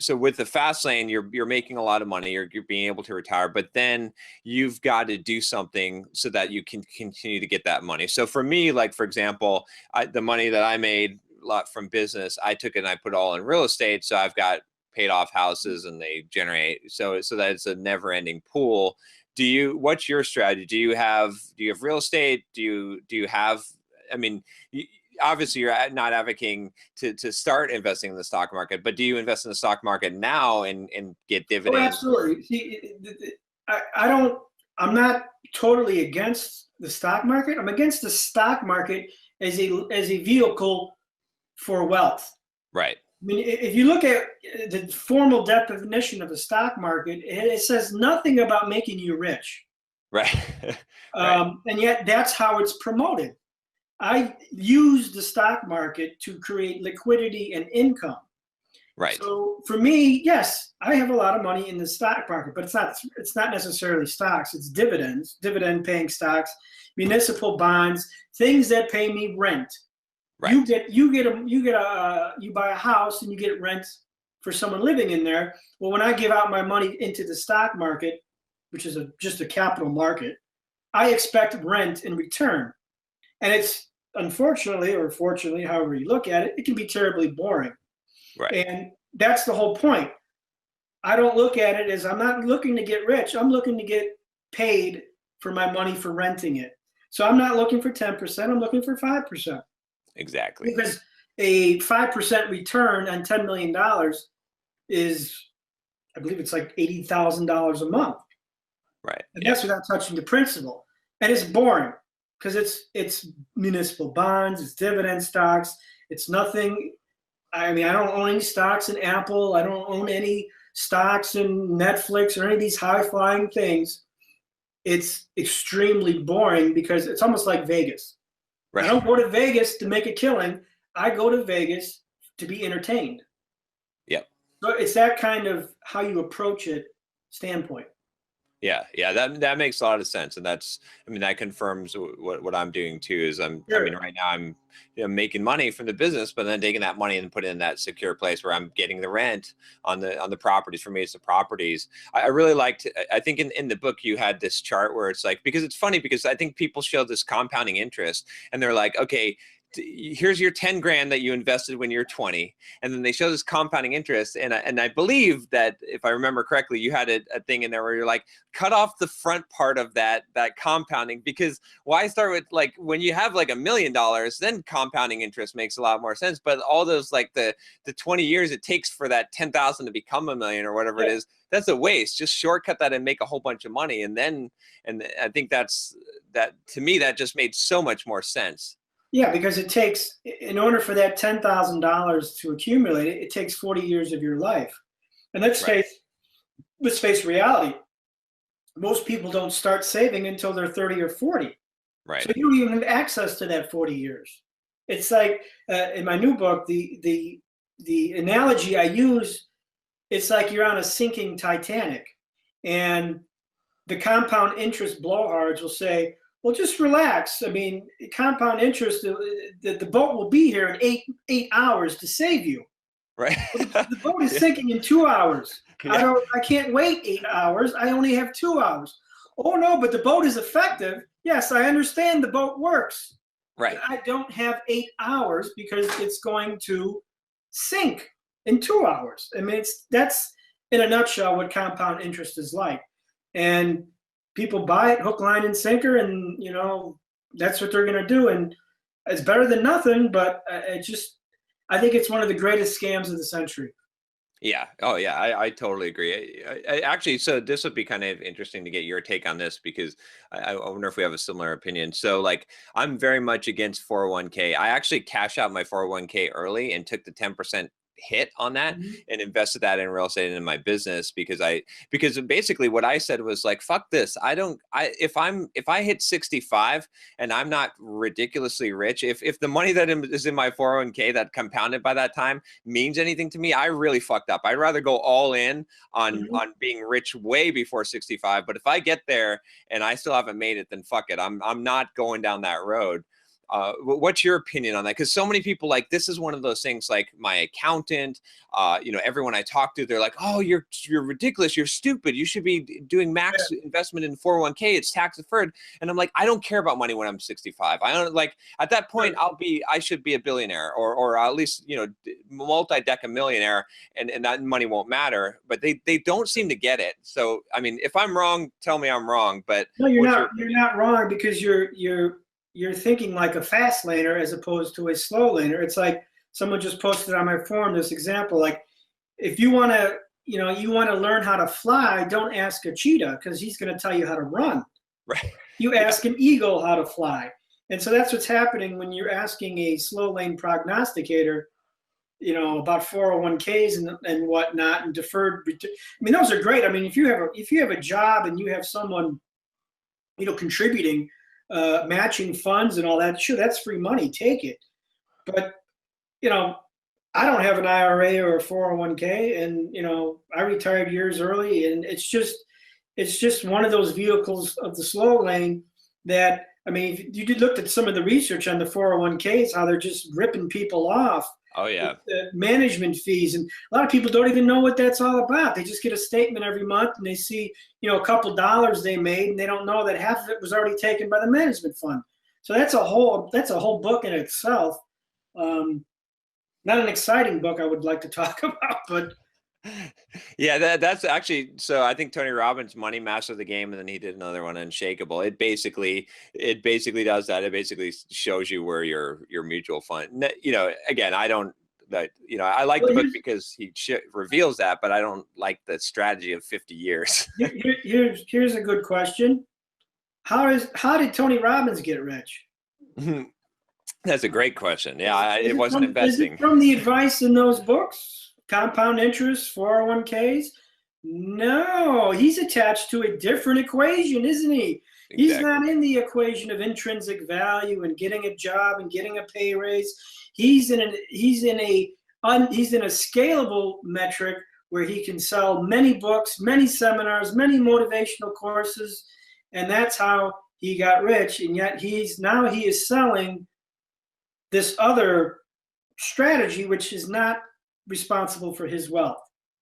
so with the fast lane, you're making a lot of money, you're being able to retire, but then you've got to do something so that you can continue to get that money. So for me, like for example, the money that I made a lot from business, I took it and I put it all in real estate. So I've got paid off houses and they generate, so that it's a never ending pool. What's your strategy? Do you have real estate? Do you have, I mean, obviously you're not advocating to start investing in the stock market, but do you invest in the stock market now and get dividends? Oh, absolutely. See, I'm not totally against the stock market. I'm against the stock market as a vehicle for wealth. Right. I mean, if you look at the formal definition of the stock market, it says nothing about making you rich. Right. Right. And yet that's how it's promoted. I use the stock market to create liquidity and income. Right. So for me, yes, I have a lot of money in the stock market, but it's not necessarily stocks. It's dividends, dividend paying stocks, municipal bonds, things that pay me rent. Right. You buy a house and you get rent for someone living in there. Well, when I give out my money into the stock market, which is just a capital market, I expect rent in return. And it's unfortunately, or fortunately, however you look at it, it can be terribly boring. Right. And that's the whole point. I don't look at it as I'm not looking to get rich. I'm looking to get paid for my money for renting it. So I'm not looking for 10%. I'm looking for 5%. Exactly. Because a 5% return on $10 million is, I believe it's like $80,000 a month. Right. And that's without touching the principal. And it's boring because it's municipal bonds, it's dividend stocks, it's nothing. I mean, I don't own any stocks in Apple. I don't own any stocks in Netflix or any of these high-flying things. It's extremely boring because it's almost like Vegas. Right. I don't go to Vegas to make a killing. I go to Vegas to be entertained. Yep. So it's that kind of how you approach it standpoint. Yeah, that makes a lot of sense, and that confirms what I'm doing too. Is right now I'm making money from the business, but then taking that money and put it in that secure place where I'm getting the rent on the properties. For me, it's the properties. I really liked. I think in the book you had this chart where it's like, because it's funny because I think people show this compounding interest and they're like, okay, here's your 10 grand that you invested when you're 20, and then they show this compounding interest, and I believe that if I remember correctly, you had a thing in there where you're like, cut off the front part of that compounding, because why start with, like, when you have like $1 million, then compounding interest makes a lot more sense, but all those, like the 20 years it takes for that 10,000 to become $1 million or whatever it is, that's a waste. Just shortcut that and make a whole bunch of money, and I think that to me that just made so much more sense. Yeah, because it takes, in order for that $10,000 to accumulate, it takes 40 years of your life. And let's face reality. Most people don't start saving until they're 30 or 40. Right. So you don't even have access to that 40 years. It's like in my new book, the analogy I use, it's like you're on a sinking Titanic, and the compound interest blowhards will say, well, just relax. I mean, compound interest, the boat will be here in eight hours to save you. Right. The boat is sinking in 2 hours. Yeah. I can't wait 8 hours. I only have 2 hours. Oh, no, but the boat is effective. Yes, I understand the boat works. Right. I don't have 8 hours because it's going to sink in 2 hours. I mean, that's in a nutshell what compound interest is like. And people buy it hook, line, and sinker, and that's what they're going to do. And it's better than nothing, but I think it's one of the greatest scams of the century. Yeah. Oh, yeah. I totally agree. I actually, so this would be kind of interesting to get your take on this, because I wonder if we have a similar opinion. So, like, I'm very much against 401k. I actually cashed out my 401k early and took the 10% hit on that and invested that in real estate and in my business, because basically what I said was like, fuck this. If I hit 65 and I'm not ridiculously rich, if the money that is in my 401k that compounded by that time means anything to me, I really fucked up. I'd rather go all in on being rich way before 65. But if I get there and I still haven't made it, then fuck it. I'm not going down that road. What's your opinion on that? Because so many people, like, this is one of those things, like my accountant, you know, everyone I talk to, they're like, oh, you're ridiculous. You're stupid. You should be doing max investment in 401k. It's tax deferred. And I'm like, I don't care about money when I'm 65. I don't, like, at that point, I should be a billionaire, or at least, you know, multi-deca millionaire, and that money won't matter. But they don't seem to get it. So, I mean, if I'm wrong, tell me I'm wrong. But no, you're not wrong, because you're thinking like a fast laner as opposed to a slow laner. It's like someone just posted on my forum this example, like, if you want to, you know, you want to learn how to fly, don't ask a cheetah, because he's going to tell you how to run. Right. You ask an eagle how to fly. And so that's what's happening when you're asking a slow lane prognosticator, you know, about 401ks and whatnot, and deferred. I mean, those are great. I mean, if you have a job and you have someone, you know, contributing, matching funds and all that, sure, that's free money, take it. But, you know, I don't have an IRA or a 401k, and, you know, I retired years early, and it's just one of those vehicles of the slow lane that, I mean, if you looked at some of the research on the 401ks, how they're just ripping people off. Oh, yeah. Management fees. And a lot of people don't even know what that's all about. They just get a statement every month, and they see, you know, a couple dollars they made, and they don't know that half of it was already taken by the management fund. So that's a whole book in itself. Not an exciting book I would like to talk about, but yeah, that's actually, so I think Tony Robbins' Money Mastered the Game, and then he did another one, Unshakable. It basically does that. It basically shows you where your mutual fund, you know, again, I don't, that, you know, I like the book because he reveals that, but I don't like the strategy of 50 years. Here's a good question. How did Tony Robbins get rich? That's a great question. Yeah, it wasn't investing. Is it from the advice in those books? Compound interest, 401ks? No, he's attached to a different equation, isn't he? Exactly. He's not in the equation of intrinsic value and getting a job and getting a pay raise. He's in a scalable metric where he can sell many books, many seminars, many motivational courses, and that's how he got rich. And yet he is selling this other strategy, which is not responsible for his wealth.